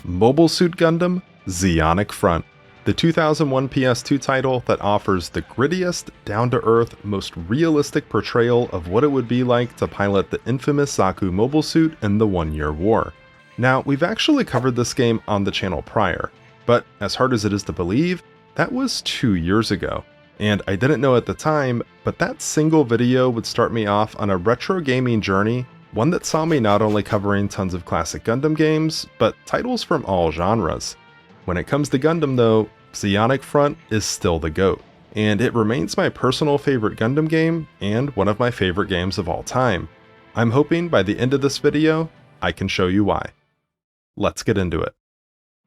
Mobile Suit Gundam Zeonic Front, the 2001 PS2 title that offers the grittiest, down-to-earth, most realistic portrayal of what it would be like to pilot the infamous Zaku mobile suit in the One-Year War. Now, we've actually covered this game on the channel prior, but as hard as it is to believe, that was 2 years ago. And I didn't know at the time, but that single video would start me off on a retro gaming journey, one that saw me not only covering tons of classic Gundam games, but titles from all genres. When it comes to Gundam though, Zeonic Front is still the GOAT, and it remains my personal favorite Gundam game and one of my favorite games of all time. I'm hoping by the end of this video, I can show you why. Let's get into it.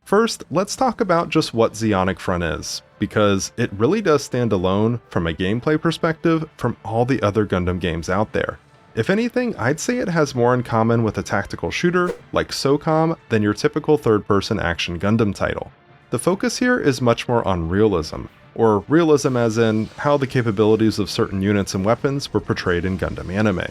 First, let's talk about just what Zeonic Front is, because it really does stand alone from a gameplay perspective from all the other Gundam games out there. If anything, I'd say it has more in common with a tactical shooter like SOCOM than your typical third-person action Gundam title. The focus here is much more on realism, or realism as in how the capabilities of certain units and weapons were portrayed in Gundam anime.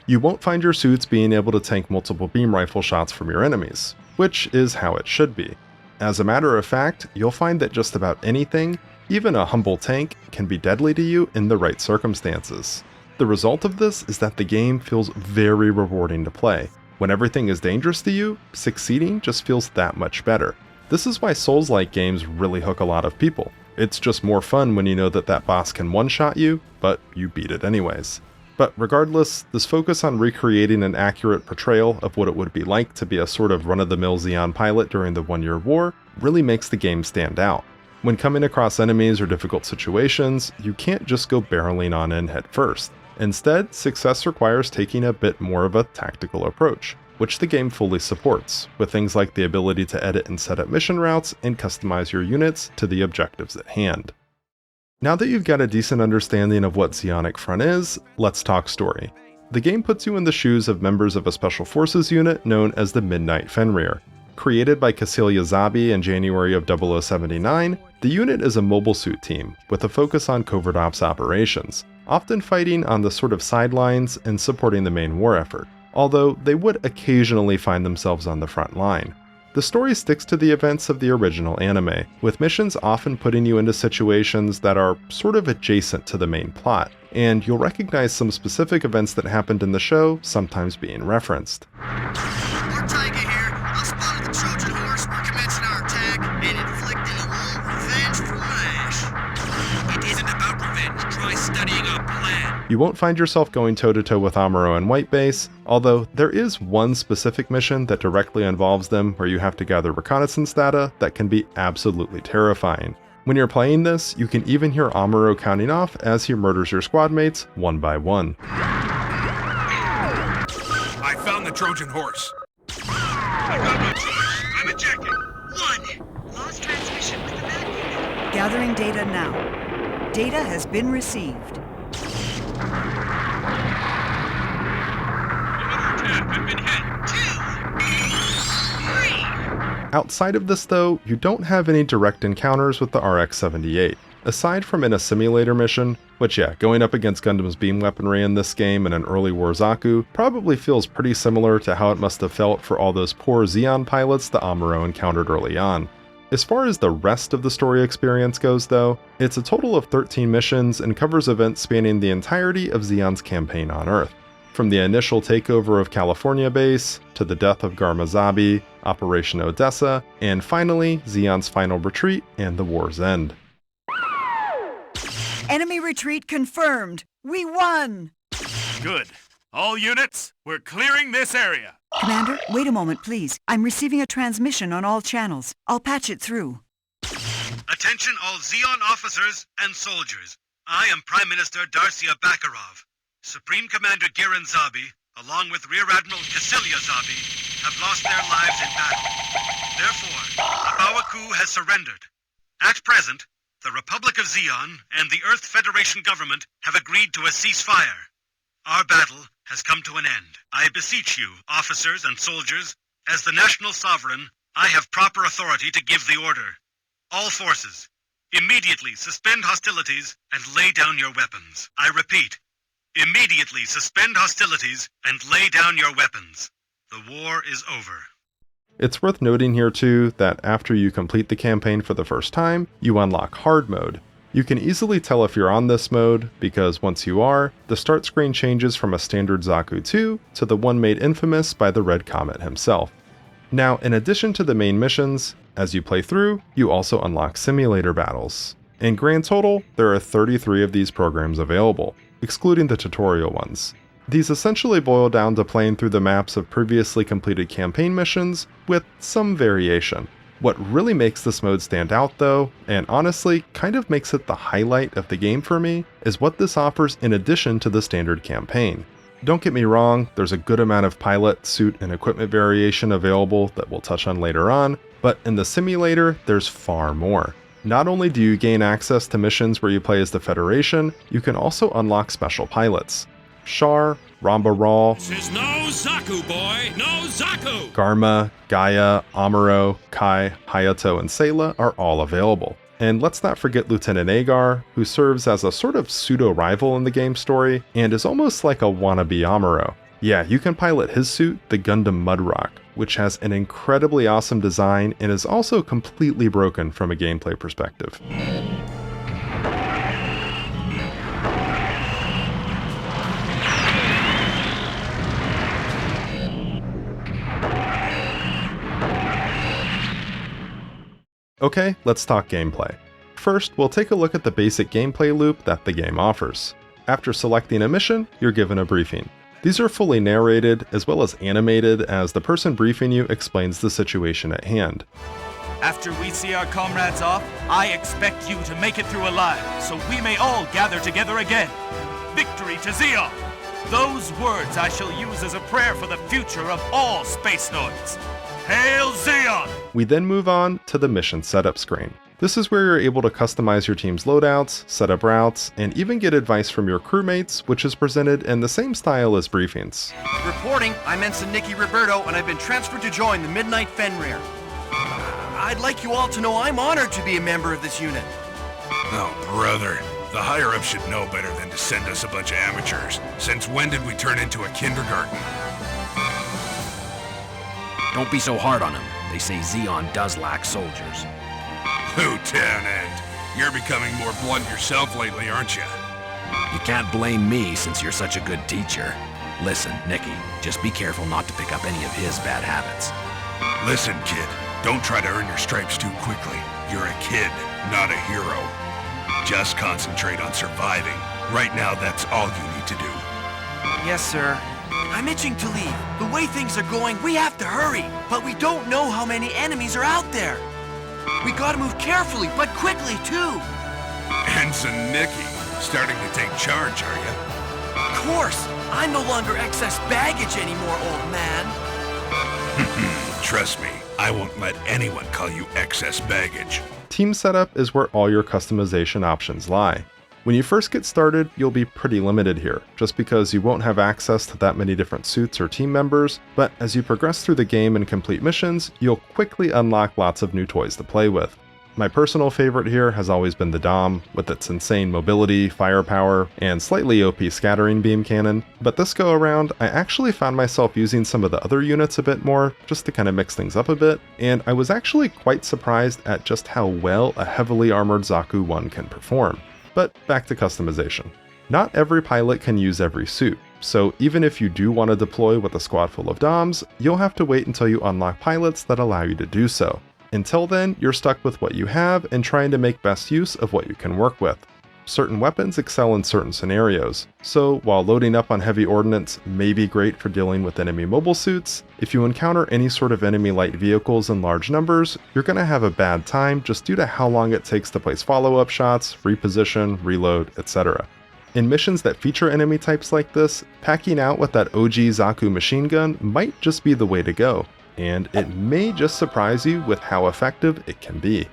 You won't find your suits being able to tank multiple beam rifle shots from your enemies, which is how it should be. As a matter of fact, you'll find that just about anything, even a humble tank, can be deadly to you in the right circumstances. The result of this is that the game feels very rewarding to play. When everything is dangerous to you, succeeding just feels that much better. This is why Souls-like games really hook a lot of people. It's just more fun when you know that that boss can one-shot you, but you beat it anyways. But regardless, this focus on recreating an accurate portrayal of what it would be like to be a sort of run-of-the-mill Zeon pilot during the One-Year War really makes the game stand out. When coming across enemies or difficult situations, you can't just go barreling on in head first. Instead, success requires taking a bit more of a tactical approach, which the game fully supports, with things like the ability to edit and set up mission routes and customize your units to the objectives at hand. Now that you've got a decent understanding of what Zeonic Front is, let's talk story. The game puts you in the shoes of members of a special forces unit known as the Midnight Fenrir. Created by Cecilia Zabi in January of 0079, the unit is a mobile suit team with a focus on covert ops operations, often fighting on the sort of sidelines and supporting the main war effort, although they would occasionally find themselves on the front line. The story sticks to the events of the original anime, with missions often putting you into situations that are sort of adjacent to the main plot, and you'll recognize some specific events that happened in the show sometimes being referenced. You won't find yourself going toe-to-toe with Amuro and White Base, although there is one specific mission that directly involves them where you have to gather reconnaissance data that can be absolutely terrifying. When you're playing this, you can even hear Amuro counting off as he murders your squad mates one by one. I found the Trojan horse. I'm ejecting. 1. Lost transmission with the map unit. Gathering data now. Data has been received. I've been hit. 2. 3. Outside of this though, you don't have any direct encounters with the RX-78. Aside from in a simulator mission, which yeah, going up against Gundam's beam weaponry in this game in an early war Zaku probably feels pretty similar to how it must have felt for all those poor Zeon pilots that Amuro encountered early on. As far as the rest of the story experience goes though, it's a total of 13 missions and covers events spanning the entirety of Zeon's campaign on Earth. From the initial takeover of California base, to the death of Garma Zabi, Operation Odessa, and finally, Zeon's final retreat and the war's end. Enemy retreat confirmed. We won! Good. All units, we're clearing this area. Commander, wait a moment, please. I'm receiving a transmission on all channels. I'll patch it through. Attention all Zeon officers and soldiers. I am Prime Minister Darcia Bakarov. Supreme Commander Giran Zabi, along with Rear Admiral Cecilia Zabi, have lost their lives in battle. Therefore, the Bawaku has surrendered. At present, the Republic of Zeon and the Earth Federation government have agreed to a ceasefire. Our battle has come to an end. I beseech you, officers and soldiers, as the national sovereign, I have proper authority to give the order. All forces, Immediately suspend hostilities and lay down your weapons. I repeat, immediately suspend hostilities and lay down your weapons. The war is over. It's worth noting here too that after you complete the campaign for the first time, you unlock hard mode. You can easily tell if you're on this mode, because once you are, the start screen changes from a standard Zaku 2 to the one made infamous by the Red Comet himself. Now, in addition to the main missions, as you play through, you also unlock simulator battles. In grand total, there are 33 of these programs available, excluding the tutorial ones. These essentially boil down to playing through the maps of previously completed campaign missions, with some variation. What really makes this mode stand out though, and honestly kind of makes it the highlight of the game for me, is what this offers in addition to the standard campaign. Don't get me wrong, there's a good amount of pilot, suit, and equipment variation available that we'll touch on later on, but in the simulator, there's far more. Not only do you gain access to missions where you play as the Federation, you can also unlock special pilots. Char, Ramba Ral, This is no Zaku, boy! No Zaku! Garma, Gaia, Amuro, Kai, Hayato, and Sayla are all available. And let's not forget Lieutenant Agar, who serves as a sort of pseudo-rival in the game story, and is almost like a wannabe Amuro. Yeah, you can pilot his suit, the Gundam Mudrock, which has an incredibly awesome design and is also completely broken from a gameplay perspective. Okay, let's talk gameplay. First, we'll take a look at the basic gameplay loop that the game offers. After selecting a mission, you're given a briefing. These are fully narrated as well as animated as the person briefing you explains the situation at hand. After we see our comrades off, I expect you to make it through alive, so we may all gather together again. Victory to Zeon! Those words I shall use as a prayer for the future of all space noids. Hail Zeon! We then move on to the mission setup screen. This is where you're able to customize your team's loadouts, set up routes, and even get advice from your crewmates, which is presented in the same style as briefings. Reporting, I'm Ensign Nicky Roberto, and I've been transferred to join the Midnight Fenrir. I'd like you all to know I'm honored to be a member of this unit. Oh, brother. The higher-ups should know better than to send us a bunch of amateurs. Since when did we turn into a kindergarten? Don't be so hard on him. They say Zeon does lack soldiers. Lieutenant, you're becoming more blunt yourself lately, aren't you? You can't blame me since you're such a good teacher. Listen, Nicky, just be careful not to pick up any of his bad habits. Listen, kid, don't try to earn your stripes too quickly. You're a kid, not a hero. Just concentrate on surviving. Right now, that's all you need to do. Yes, sir. I'm itching to leave. The way things are going, we have to hurry. But we don't know how many enemies are out there. We gotta move carefully, but quickly, too. Ensign Nicky, starting to take charge, are you? Of course. I'm no longer excess baggage anymore, old man. Trust me, I won't let anyone call you excess baggage. Team setup is where all your customization options lie. When you first get started, you'll be pretty limited here, just because you won't have access to that many different suits or team members, but as you progress through the game and complete missions, you'll quickly unlock lots of new toys to play with. My personal favorite here has always been the Dom, with its insane mobility, firepower, and slightly OP scattering beam cannon, but this go around, I actually found myself using some of the other units a bit more, just to kind of mix things up a bit, and I was actually quite surprised at just how well a heavily armored Zaku 1 can perform. But back to customization. Not every pilot can use every suit, so even if you do want to deploy with a squad full of DOMs, you'll have to wait until you unlock pilots that allow you to do so. Until then, you're stuck with what you have and trying to make best use of what you can work with. Certain weapons excel in certain scenarios, so while loading up on heavy ordnance may be great for dealing with enemy mobile suits, if you encounter any sort of enemy light vehicles in large numbers, you're going to have a bad time just due to how long it takes to place follow-up shots, reposition, reload, etc. In missions that feature enemy types like this, packing out with that OG Zaku machine gun might just be the way to go, and it may just surprise you with how effective it can be.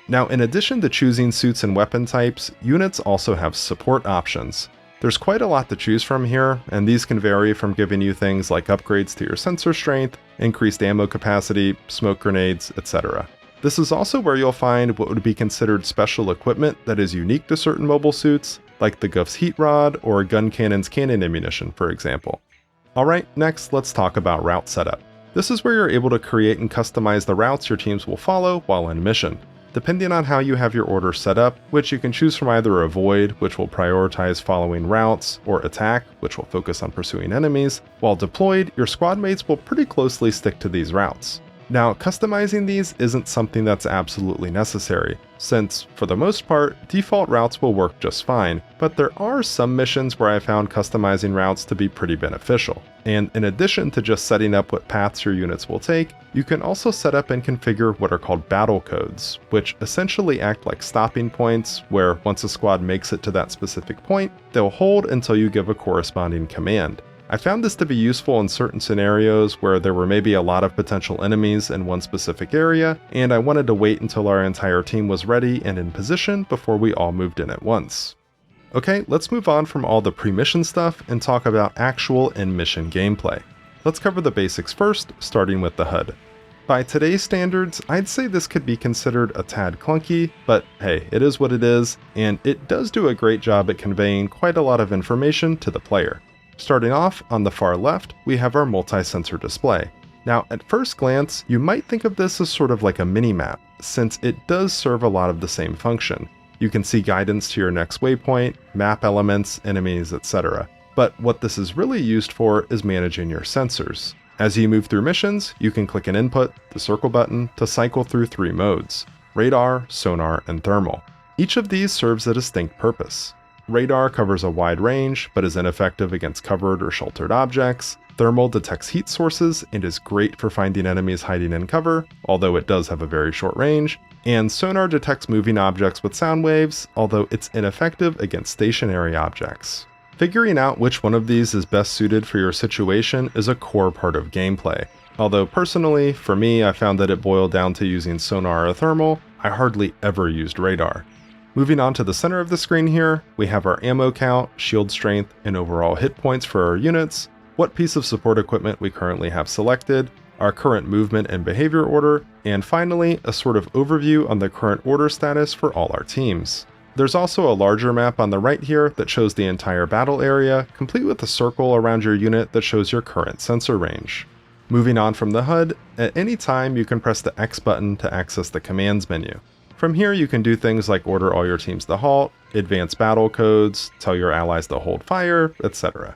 Now, in addition to choosing suits and weapon types, units also have support options. There's quite a lot to choose from here, and these can vary from giving you things like upgrades to your sensor strength, increased ammo capacity, smoke grenades, etc. This is also where you'll find what would be considered special equipment that is unique to certain mobile suits, like the Goof's heat rod or gun cannon's cannon ammunition, for example. Alright, next let's talk about route setup. This is where you're able to create and customize the routes your teams will follow while in mission. Depending on how you have your order set up, which you can choose from either avoid, which will prioritize following routes, or attack, which will focus on pursuing enemies, while deployed, your squad mates will pretty closely stick to these routes. Now, customizing these isn't something that's absolutely necessary, since, for the most part, default routes will work just fine, but there are some missions where I found customizing routes to be pretty beneficial. And in addition to just setting up what paths your units will take, you can also set up and configure what are called battle codes, which essentially act like stopping points where once a squad makes it to that specific point, they'll hold until you give a corresponding command. I found this to be useful in certain scenarios where there were maybe a lot of potential enemies in one specific area, and I wanted to wait until our entire team was ready and in position before we all moved in at once. Okay, let's move on from all the pre-mission stuff and talk about actual in-mission gameplay. Let's cover the basics first, starting with the HUD. By today's standards, I'd say this could be considered a tad clunky, but hey, it is what it is, and it does do a great job at conveying quite a lot of information to the player. Starting off, on the far left, we have our multi-sensor display. Now, at first glance, you might think of this as sort of like a mini-map, since it does serve a lot of the same function. You can see guidance to your next waypoint, map elements, enemies, etc. But what this is really used for is managing your sensors. As you move through missions, you can click an input, the circle button, to cycle through 3 modes: radar, sonar, and thermal. Each of these serves a distinct purpose. Radar covers a wide range, but is ineffective against covered or sheltered objects. Thermal detects heat sources and is great for finding enemies hiding in cover, although it does have a very short range. And sonar detects moving objects with sound waves, although it's ineffective against stationary objects. Figuring out which one of these is best suited for your situation is a core part of gameplay. Although personally, for me, I found that it boiled down to using sonar or thermal. I hardly ever used radar. Moving on to the center of the screen here, we have our ammo count, shield strength, and overall hit points for our units, what piece of support equipment we currently have selected, our current movement and behavior order, and finally, a sort of overview on the current order status for all our teams. There's also a larger map on the right here that shows the entire battle area, complete with a circle around your unit that shows your current sensor range. Moving on from the HUD, at any time you can press the X button to access the commands menu. From here you can do things like order all your teams to halt, advance battle codes, tell your allies to hold fire, etc.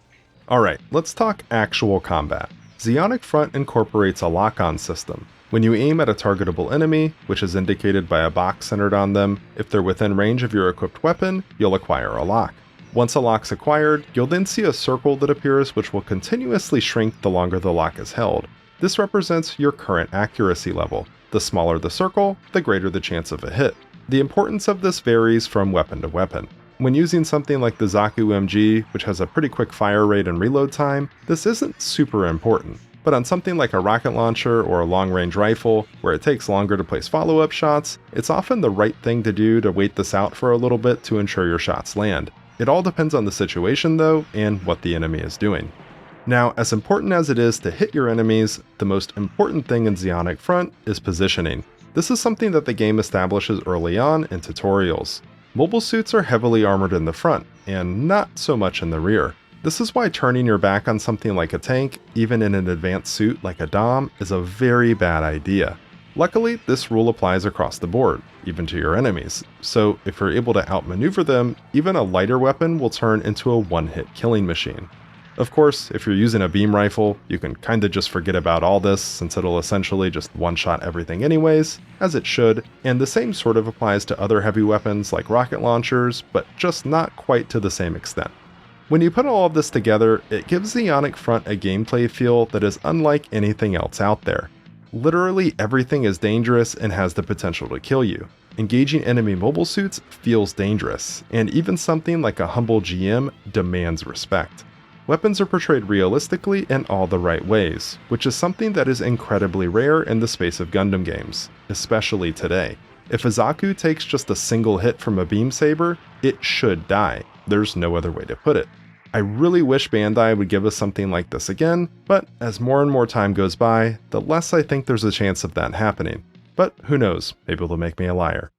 Alright, let's talk actual combat. Zeonic Front incorporates a lock-on system. When you aim at a targetable enemy, which is indicated by a box centered on them, if they're within range of your equipped weapon, you'll acquire a lock. Once a lock's acquired, you'll then see a circle that appears which will continuously shrink the longer the lock is held. This represents your current accuracy level. The smaller the circle, the greater the chance of a hit. The importance of this varies from weapon to weapon. When using something like the Zaku MG, which has a pretty quick fire rate and reload time, this isn't super important. But on something like a rocket launcher or a long-range rifle, where it takes longer to place follow-up shots, it's often the right thing to do to wait this out for a little bit to ensure your shots land. It all depends on the situation though, and what the enemy is doing. Now, as important as it is to hit your enemies, the most important thing in Zeonic Front is positioning. This is something that the game establishes early on in tutorials. Mobile suits are heavily armored in the front, and not so much in the rear. This is why turning your back on something like a tank, even in an advanced suit like a Dom, is a very bad idea. Luckily, this rule applies across the board, even to your enemies, so if you're able to outmaneuver them, even a lighter weapon will turn into a one-hit killing machine. Of course, if you're using a beam rifle, you can kinda just forget about all this since it'll essentially just one-shot everything anyways, as it should, and the same sort of applies to other heavy weapons like rocket launchers, but just not quite to the same extent. When you put all of this together, it gives Zeonic Front a gameplay feel that is unlike anything else out there. Literally everything is dangerous and has the potential to kill you. Engaging enemy mobile suits feels dangerous, and even something like a humble GM demands respect. Weapons are portrayed realistically in all the right ways, which is something that is incredibly rare in the space of Gundam games, especially today. If a Zaku takes just a single hit from a beam saber, it should die. There's no other way to put it. I really wish Bandai would give us something like this again, but as more and more time goes by, the less I think there's a chance of that happening. but who knows, maybe they'll make me a liar.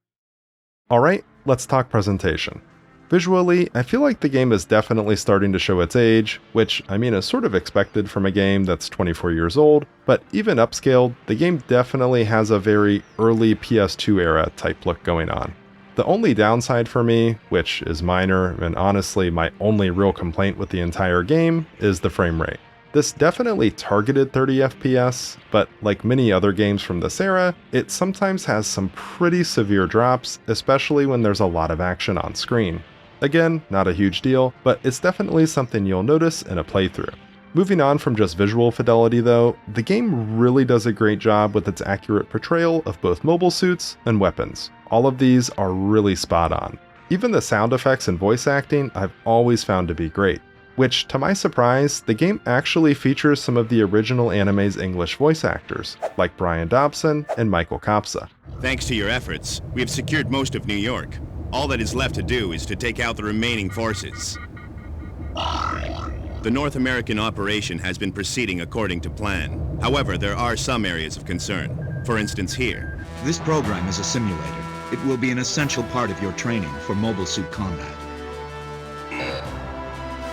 Alright, let's talk presentation. Visually, I feel like the game is definitely starting to show its age, which I mean is sort of expected from a game that's 24 years old, but even upscaled, the game definitely has a very early PS2 era type look going on. The only downside for me, which is minor and honestly my only real complaint with the entire game, is the frame rate. This definitely targeted 30 FPS, but like many other games from this era, it sometimes has some pretty severe drops, especially when there's a lot of action on screen. Again, not a huge deal, but it's definitely something you'll notice in a playthrough. Moving on from just visual fidelity though, the game really does a great job with its accurate portrayal of both mobile suits and weapons. All of these are really spot on. Even the sound effects and voice acting I've always found to be great, which to my surprise, the game actually features some of the original anime's English voice actors, like Brian Dobson and Michael Kopsa. Thanks to your efforts, we have secured most of New York. All that is left to do is to take out the remaining forces. The North American operation has been proceeding according to plan. However, there are some areas of concern. For instance here. This program is a simulator. It will be an essential part of your training for mobile suit combat.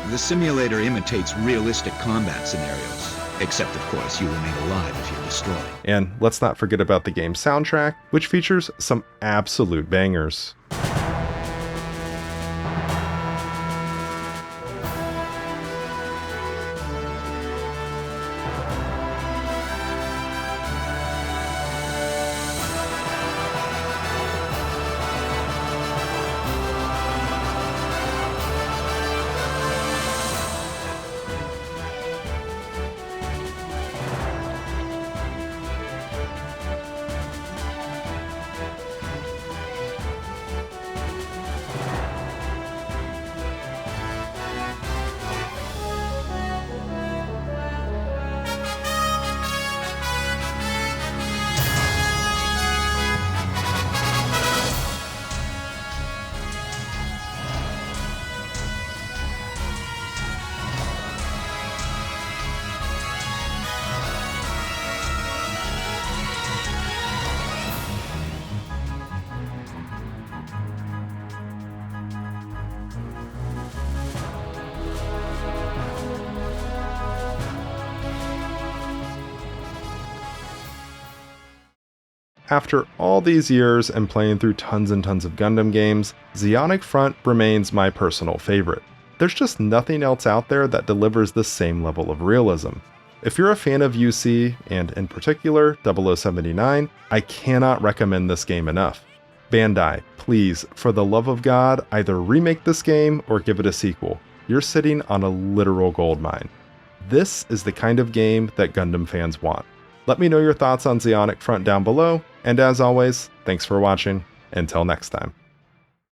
The simulator imitates realistic combat scenarios, except of course you remain alive if you're destroyed. And let's not forget about the game's soundtrack, which features some absolute bangers. After all these years and playing through tons and tons of Gundam games, Zeonic Front remains my personal favorite. There's just nothing else out there that delivers the same level of realism. If you're a fan of UC, and in particular 0079, I cannot recommend this game enough. Bandai, please, for the love of God, either remake this game or give it a sequel. You're sitting on a literal goldmine. This is the kind of game that Gundam fans want. Let me know your thoughts on Zeonic Front down below, and as always, thanks for watching. Until next time.